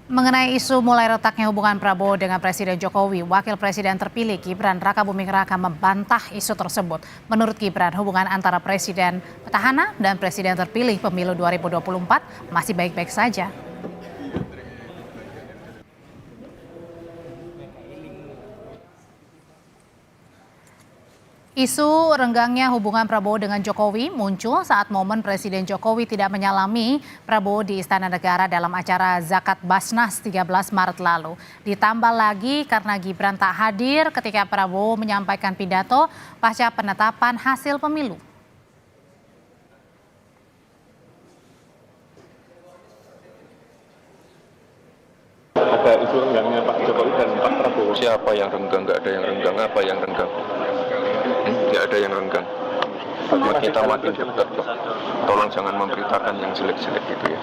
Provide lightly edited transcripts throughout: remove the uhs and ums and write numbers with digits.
Mengenai isu mulai retaknya hubungan Prabowo dengan Presiden Jokowi, Wakil Presiden terpilih Gibran Rakabuming Raka membantah isu tersebut. Menurut Gibran, hubungan antara Presiden petahana dan Presiden terpilih pemilu 2024 masih baik-baik saja. Isu renggangnya hubungan Prabowo dengan Jokowi muncul saat momen Presiden Jokowi tidak menyalami Prabowo di Istana Negara dalam acara Zakat Basnas 13 Maret lalu. Ditambah lagi karena Gibran tak hadir ketika Prabowo menyampaikan pidato pasca penetapan hasil pemilu. Ada isu renggangnya Pak Jokowi dan Pak Prabowo. Siapa yang renggang? Nggak ada yang renggang. Apa yang renggang? Nggak ada yang renggang. Kita makin dekat kok. Tolong jangan memberitakan yang jelek-jelek gitu ya.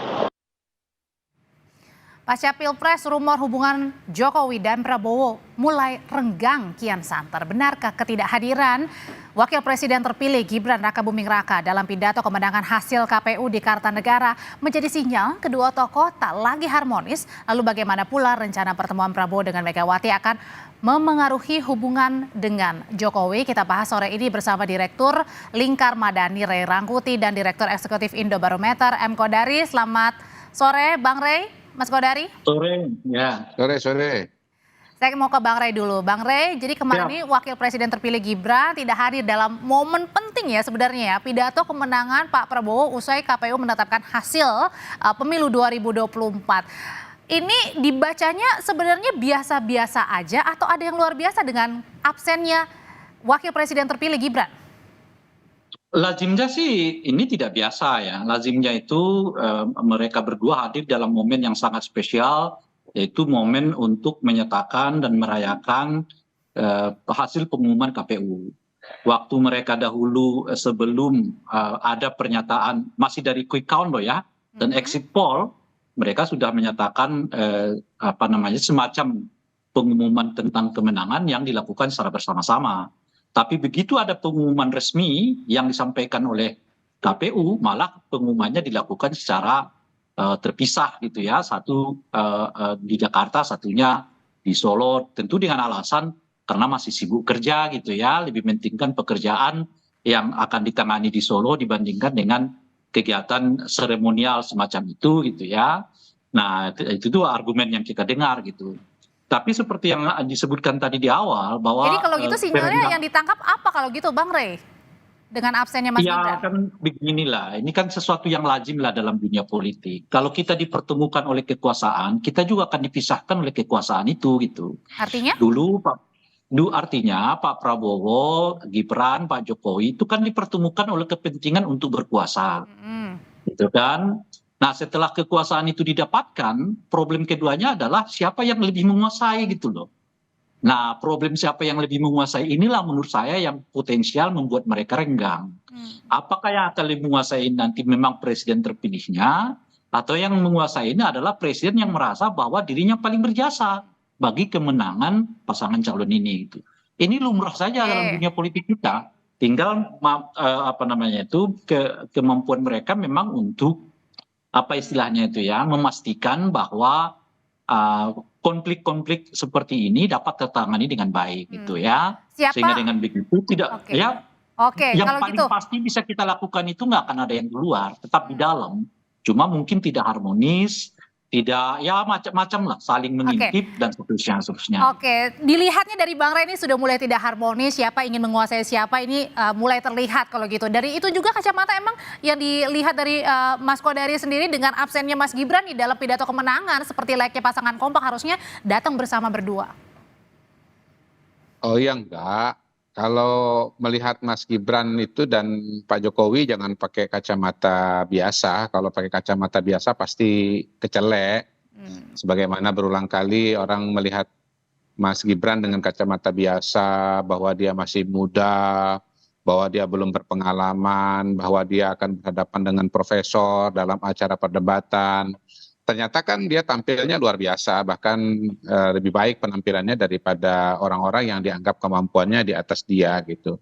Pasca Pilpres, rumor hubungan Jokowi dan Prabowo mulai renggang kian santer. Benarkah ketidakhadiran Wakil Presiden terpilih Gibran Rakabuming Raka dalam pidato kemenangan hasil KPU di Kartanegara menjadi sinyal kedua tokoh tak lagi harmonis? Lalu bagaimana pula rencana pertemuan Prabowo dengan Megawati akan memengaruhi hubungan dengan Jokowi? Kita bahas sore ini bersama Direktur Lingkar Madani Ray Rangkuti dan Direktur Eksekutif Indobarometer M. Kodari. Selamat sore Bang Ray. Mas Kodari? Sore, ya. Sore. Saya mau ke Bang Ray dulu. Bang Ray, jadi kemarin ini Wakil Presiden terpilih Gibran tidak hadir dalam momen penting ya sebenarnya ya. Pidato kemenangan Pak Prabowo usai KPU menetapkan hasil pemilu 2024. Ini dibacanya sebenarnya biasa-biasa aja atau ada yang luar biasa dengan absennya Wakil Presiden terpilih Gibran? Lazimnya sih ini tidak biasa ya. Lazimnya itu mereka berdua hadir dalam momen yang sangat spesial, yaitu momen untuk menyatakan dan merayakan hasil pengumuman KPU. Waktu mereka dahulu sebelum ada pernyataan masih dari quick count loh ya, dan exit poll, mereka sudah menyatakan semacam pengumuman tentang kemenangan yang dilakukan secara bersama-sama. Tapi begitu ada pengumuman resmi yang disampaikan oleh KPU, malah pengumumannya dilakukan secara terpisah gitu ya. Satu di Jakarta, satunya di Solo. Tentu dengan alasan karena masih sibuk kerja gitu ya. Lebih mementingkan pekerjaan yang akan ditangani di Solo dibandingkan dengan kegiatan seremonial semacam itu gitu ya. Nah itu tuh argumen yang kita dengar gitu. Tapi seperti yang disebutkan tadi di awal bahwa Jadi kalau gitu sinyalnya yang ditangkap apa kalau gitu Bang Ray? Dengan absennya Mas Gibran? ya kan beginilah, ini kan sesuatu yang lazim lah dalam dunia politik. Kalau kita dipertemukan oleh kekuasaan, kita juga akan dipisahkan oleh kekuasaan itu gitu. Artinya? Artinya Pak Prabowo, Gibran, Pak Jokowi itu kan dipertemukan oleh kepentingan untuk berkuasa, gitu kan? Nah setelah kekuasaan itu didapatkan, problem keduanya adalah siapa yang lebih menguasai gitu loh. Nah problem siapa yang lebih menguasai inilah menurut saya yang potensial membuat mereka renggang. Apakah yang akan lebih menguasai nanti memang presiden terpilihnya, atau yang menguasai ini adalah presiden yang merasa bahwa dirinya paling berjasa bagi kemenangan pasangan calon ini gitu. Ini lumrah saja dalam dunia politik kita. Tinggal kemampuan mereka memang untuk apa istilahnya itu ya, memastikan bahwa konflik-konflik seperti ini dapat tertangani dengan baik gitu ya. Siapa? Sehingga dengan begitu tidak ya yang kalau paling gitu. pasti bisa kita lakukan itu nggak akan ada yang di luar, tetap di dalam. Cuma mungkin tidak harmonis, tidak ya macam-macam lah, saling mengintip dan seterusnya. Oke, dilihatnya dari Bang Ray ini sudah mulai tidak harmonis, siapa ingin menguasai siapa ini mulai terlihat kalau gitu. Dari itu juga kacamata emang yang dilihat dari Mas Kodari sendiri dengan absennya Mas Gibran di dalam pidato kemenangan seperti layaknya pasangan kompak harusnya datang bersama berdua. Oh ya enggak. Kalau melihat Mas Gibran itu dan Pak Jokowi jangan pakai kacamata biasa. Kalau pakai kacamata biasa pasti kecelek. Sebagaimana berulang kali orang melihat Mas Gibran dengan kacamata biasa, bahwa dia masih muda, bahwa dia belum berpengalaman, bahwa dia akan berhadapan dengan profesor dalam acara perdebatan. Ternyata kan dia tampilnya luar biasa, bahkan lebih baik penampilannya daripada orang-orang yang dianggap kemampuannya di atas dia gitu.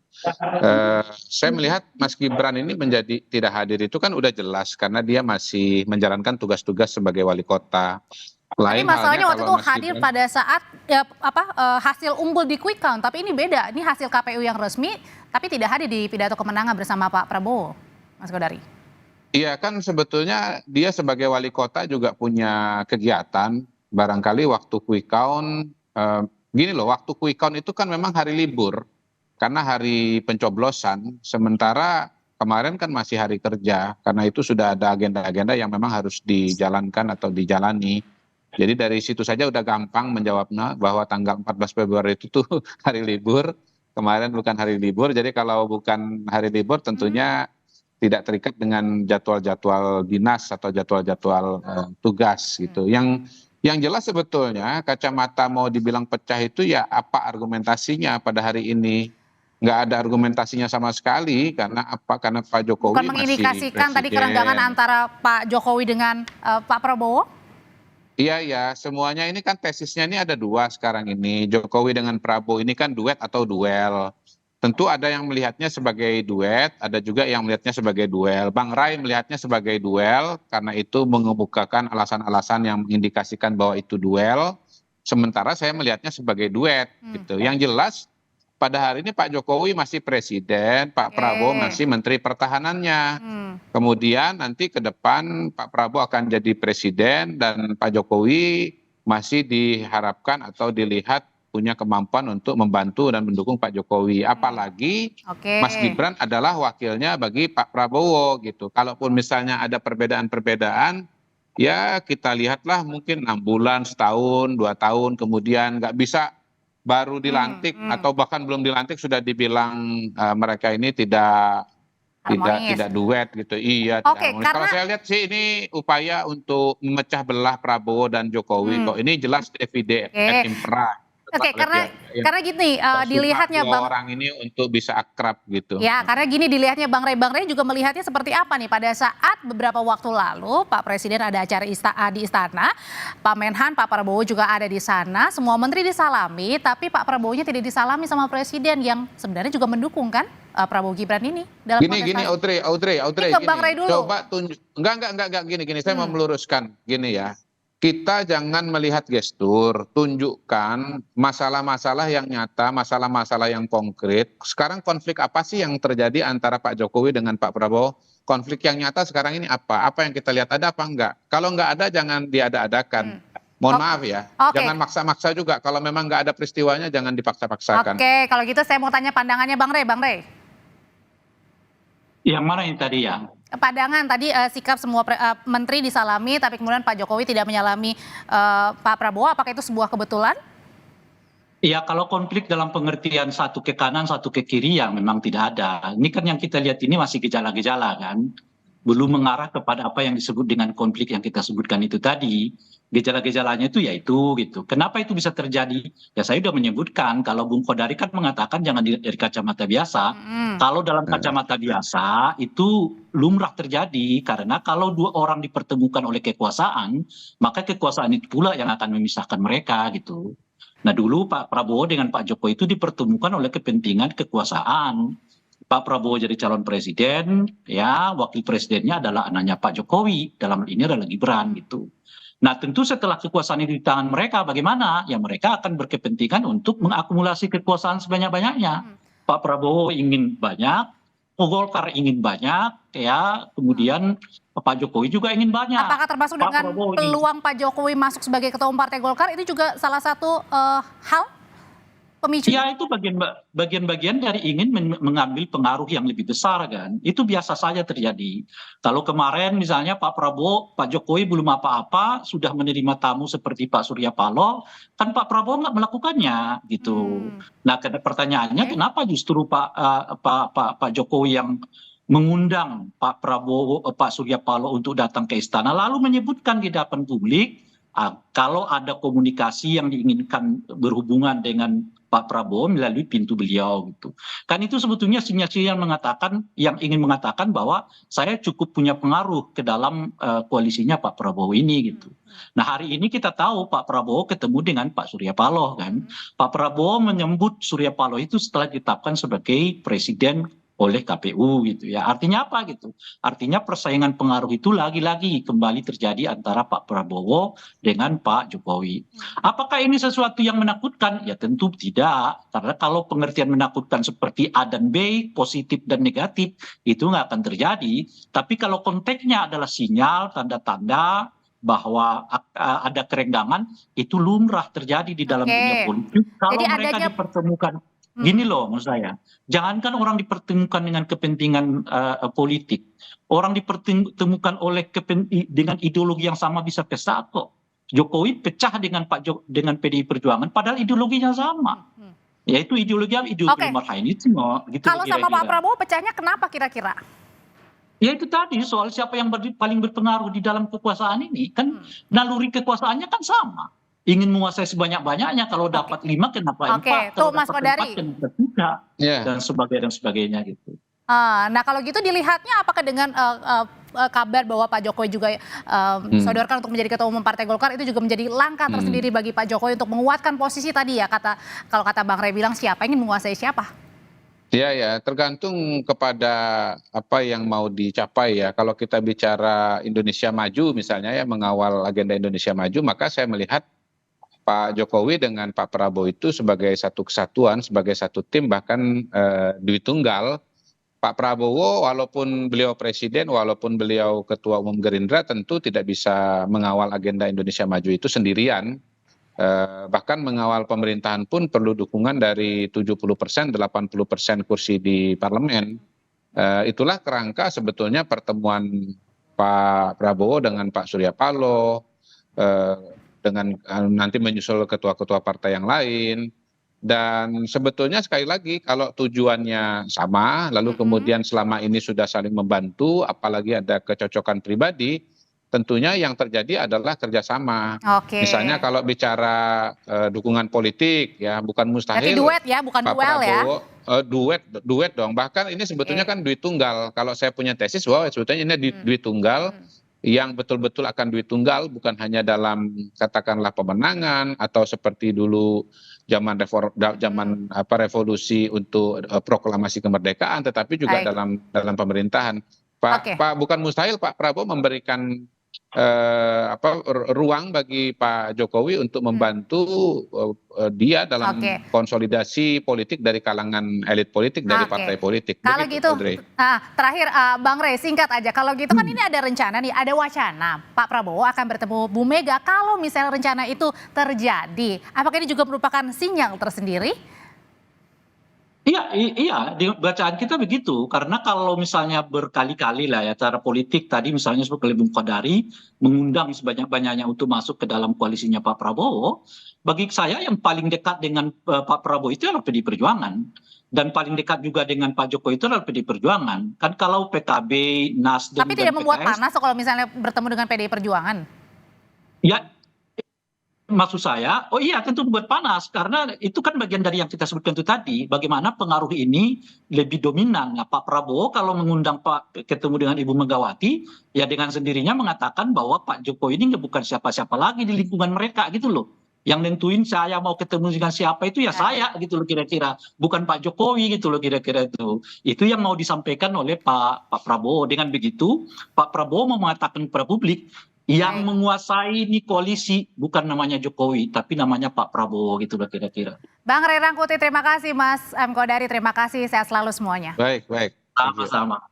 Saya melihat Mas Gibran ini menjadi tidak hadir itu kan udah jelas karena dia masih menjalankan tugas-tugas sebagai wali kota. Tapi Lain masalahnya halnya waktu kalau itu Mas hadir Gibran. pada saat hasil unggul di quick count, tapi ini beda. Ini hasil KPU yang resmi, tapi tidak hadir di pidato kemenangan bersama Pak Prabowo, Mas Godari. Iya kan sebetulnya dia sebagai wali kota juga punya kegiatan. Barangkali waktu quick count, gini loh, waktu quick count itu kan memang hari libur. Karena hari pencoblosan, sementara kemarin kan masih hari kerja. Karena itu sudah ada agenda-agenda yang memang harus dijalankan atau dijalani. Jadi dari situ saja udah gampang menjawabnya bahwa tanggal 14 Februari itu tuh hari libur. Kemarin bukan hari libur, jadi kalau bukan hari libur tentunya tidak terikat dengan jadwal-jadwal dinas atau jadwal-jadwal tugas gitu. Yang jelas sebetulnya kacamata mau dibilang pecah itu ya apa argumentasinya pada hari ini? Nggak ada argumentasinya sama sekali karena apa? Karena Pak Jokowi Bukan masih mengindikasikan tadi presiden. kerenggangan antara Pak Jokowi dengan Pak Prabowo? Iya ya, semuanya ini kan tesisnya ini ada dua sekarang ini. Jokowi dengan Prabowo ini kan duet atau duel. Tentu ada yang melihatnya sebagai duet, ada juga yang melihatnya sebagai duel. Bang Ray melihatnya sebagai duel, karena itu mengemukakan alasan-alasan yang mengindikasikan bahwa itu duel. Sementara saya melihatnya sebagai duet, gitu. Yang jelas pada hari ini Pak Jokowi masih presiden, Pak Prabowo masih menteri pertahanannya. Kemudian nanti ke depan Pak Prabowo akan jadi presiden dan Pak Jokowi masih diharapkan atau dilihat punya kemampuan untuk membantu dan mendukung Pak Jokowi. Apalagi Mas Gibran adalah wakilnya bagi Pak Prabowo gitu. Kalaupun misalnya ada perbedaan-perbedaan, ya kita lihatlah mungkin 6 bulan, setahun, 2 tahun, kemudian nggak bisa baru dilantik atau bahkan belum dilantik sudah dibilang mereka ini tidak duet gitu. Iya, tidak harmonis. Kalau saya lihat sih ini upaya untuk memecah belah Prabowo dan Jokowi kok. Ini jelas divide et impera. Oke, karena gini, dilihatnya Bang orang ini untuk bisa akrab gitu. Ya, karena gini dilihatnya Bang Ray juga melihatnya seperti apa nih pada saat beberapa waktu lalu Pak Presiden ada acara di istana, Pak Menhan, Pak Prabowo juga ada di sana, semua menteri disalami, tapi Pak Prabowo-nya tidak disalami sama Presiden yang sebenarnya juga mendukung kan Prabowo Gibran ini dalam Gini Audrey ke Bang Ray dulu. Coba tunjuk, enggak gini, saya mau meluruskan gini ya. Kita jangan melihat gestur, tunjukkan masalah-masalah yang nyata, masalah-masalah yang konkret. Sekarang konflik apa sih yang terjadi antara Pak Jokowi dengan Pak Prabowo? Konflik yang nyata sekarang ini apa? Apa yang kita lihat ada apa enggak? Kalau enggak ada jangan diada-adakan. Mohon maaf ya, jangan maksa-maksa juga. Kalau memang enggak ada peristiwanya jangan dipaksa-paksakan. Oke, kalau gitu saya mau tanya pandangannya Bang Ray. Yang mana yang tadi ya? Pandangan tadi sikap semua menteri disalami tapi kemudian Pak Jokowi tidak menyalami Pak Prabowo, apakah itu sebuah kebetulan? Ya kalau konflik dalam pengertian satu ke kanan satu ke kiri ya memang tidak ada. Ini kan yang kita lihat ini masih gejala-gejala kan. Belum mengarah kepada apa yang disebut dengan konflik yang kita sebutkan itu tadi. Gejala-gejalanya itu yaitu gitu. Kenapa itu bisa terjadi? Ya saya sudah menyebutkan kalau Bung Kodari kan mengatakan jangan dilihat dari kacamata biasa. Kalau dalam kacamata biasa itu lumrah terjadi karena kalau dua orang dipertemukan oleh kekuasaan, maka kekuasaan itu pula yang akan memisahkan mereka gitu. Nah dulu Pak Prabowo dengan Pak Jokowi itu dipertemukan oleh kepentingan kekuasaan. Pak Prabowo jadi calon presiden, ya wakil presidennya adalah anaknya Pak Jokowi, dalam hal ini adalah Gibran gitu. Nah tentu setelah kekuasaan itu di tangan mereka bagaimana? Ya mereka akan berkepentingan untuk mengakumulasi kekuasaan sebanyak-banyaknya. Pak Prabowo ingin banyak, Golkar ingin banyak, ya kemudian Pak Jokowi juga ingin banyak. Apakah termasuk dengan peluang Pak Jokowi masuk sebagai ketua umum Partai Golkar itu juga salah satu hal pemicu? Ya itu bagian-bagian dari ingin mengambil pengaruh yang lebih besar kan. Itu biasa saja terjadi. Kalau kemarin misalnya Pak Prabowo, Pak Jokowi belum apa-apa sudah menerima tamu seperti Pak Surya Paloh, kan Pak Prabowo nggak melakukannya gitu. Nah pertanyaannya kenapa justru Pak Jokowi yang mengundang Pak Prabowo, Pak Surya Paloh untuk datang ke istana lalu menyebutkan di hadapan publik kalau ada komunikasi yang diinginkan berhubungan dengan Pak Prabowo melalui pintu beliau gitu. Kan itu sebetulnya sinyal-sinyal yang ingin mengatakan bahwa saya cukup punya pengaruh ke dalam koalisinya Pak Prabowo ini gitu. Nah hari ini kita tahu Pak Prabowo ketemu dengan Pak Surya Paloh kan. Pak Prabowo menyebut Surya Paloh itu setelah ditetapkan sebagai presiden oleh KPU gitu ya. Artinya apa gitu? Artinya persaingan pengaruh itu lagi-lagi kembali terjadi antara Pak Prabowo dengan Pak Jokowi. Apakah ini sesuatu yang menakutkan? Ya tentu tidak. Karena kalau pengertian menakutkan seperti A dan B, positif dan negatif, itu nggak akan terjadi. Tapi kalau konteksnya adalah sinyal, tanda-tanda bahwa ada kerenggangan, itu lumrah terjadi di dalam dunia politik. Kalau Jadi mereka adanya dipertemukan, gini loh menurut saya, jangankan orang dipertemukan dengan kepentingan politik, orang dipertemukan oleh dengan ideologi yang sama bisa pecah kok. Jokowi pecah dengan dengan PDI Perjuangan, padahal ideologinya sama, yaitu ideologi marhainisme. Gitu kalau sama Pak kira-kira. Prabowo pecahnya kenapa kira-kira? Ya itu tadi soal siapa yang paling berpengaruh di dalam kekuasaan ini kan naluri kekuasaannya kan sama. Ingin menguasai sebanyak-banyaknya, kalau dapat 5 kenapa 4, Tuh kalau Mas dapat Kodari. 4 kenapa 3, Ya. dan sebagainya gitu. Nah kalau gitu dilihatnya apakah dengan kabar bahwa Pak Jokowi juga sodorkan untuk menjadi ketua umum Partai Golkar itu juga menjadi langkah tersendiri bagi Pak Jokowi untuk menguatkan posisi tadi ya, kalau kata Bang Rey bilang siapa ingin menguasai siapa? Ya, tergantung kepada apa yang mau dicapai ya. Kalau kita bicara Indonesia Maju misalnya ya, mengawal agenda Indonesia Maju, maka saya melihat Pak Jokowi dengan Pak Prabowo itu sebagai satu kesatuan, sebagai satu tim, bahkan duit tunggal. Pak Prabowo walaupun beliau presiden, walaupun beliau ketua umum Gerindra, tentu tidak bisa mengawal agenda Indonesia Maju itu sendirian. Bahkan mengawal pemerintahan pun perlu dukungan dari 70%, 80% kursi di parlemen. Itulah kerangka sebetulnya pertemuan Pak Prabowo dengan Pak Surya Paloh, dengan nanti menyusul ketua-ketua partai yang lain. Dan sebetulnya sekali lagi kalau tujuannya sama, lalu kemudian selama ini sudah saling membantu, apalagi ada kecocokan pribadi, tentunya yang terjadi adalah kerjasama. Misalnya kalau bicara dukungan politik ya, bukan mustahil. Berarti duet ya, bukan Pak duel ya? Prabowo, duet dong. Bahkan ini sebetulnya kan duit tunggal. Kalau saya punya tesis bahwa sebetulnya ini duit tunggal yang betul-betul akan duit tunggal, bukan hanya dalam katakanlah pemenangan atau seperti dulu zaman revolusi untuk proklamasi kemerdekaan, tetapi juga dalam pemerintahan. Bukan mustahil Pak Prabowo memberikan ruang bagi Pak Jokowi untuk membantu dia dalam konsolidasi politik dari kalangan elit politik dari partai politik. Kalau begitu, gitu, terakhir Bang Rey singkat aja. Kalau gitu kan ini ada rencana nih, ada wacana Pak Prabowo akan bertemu Bu Mega. Kalau misalnya rencana itu terjadi, apakah ini juga merupakan sinyal tersendiri? Iya, di bacaan kita begitu. Karena kalau misalnya berkali-kali lah ya, cara politik tadi misalnya seperti Bung Kodari mengundang sebanyak-banyaknya untuk masuk ke dalam koalisinya Pak Prabowo, bagi saya yang paling dekat dengan Pak Prabowo itu adalah PDI Perjuangan. Dan paling dekat juga dengan Pak Jokowi itu adalah PDI Perjuangan. Kan kalau PKB, Nasdem, tapi tidak membuat PKS, panas kalau misalnya bertemu dengan PDI Perjuangan? Ya, maksud saya, tentu buat panas, karena itu kan bagian dari yang kita sebutkan itu tadi, bagaimana pengaruh ini lebih dominan. Nah, Pak Prabowo kalau mengundang ketemu dengan Ibu Megawati, ya dengan sendirinya mengatakan bahwa Pak Jokowi ini bukan siapa-siapa lagi di lingkungan mereka gitu loh. Yang nentuin saya mau ketemu dengan siapa itu ya saya gitu loh kira-kira, bukan Pak Jokowi gitu loh kira-kira itu. Itu yang mau disampaikan oleh Pak Prabowo. Dengan begitu, Pak Prabowo mau mengatakan kepada publik, yang menguasai ini koalisi bukan namanya Jokowi, tapi namanya Pak Prabowo gitu loh kira-kira. Bang Rey Rangkuti, terima kasih. Mas M. Kodari, terima kasih. Sehat selalu semuanya. Baik. Sama-sama.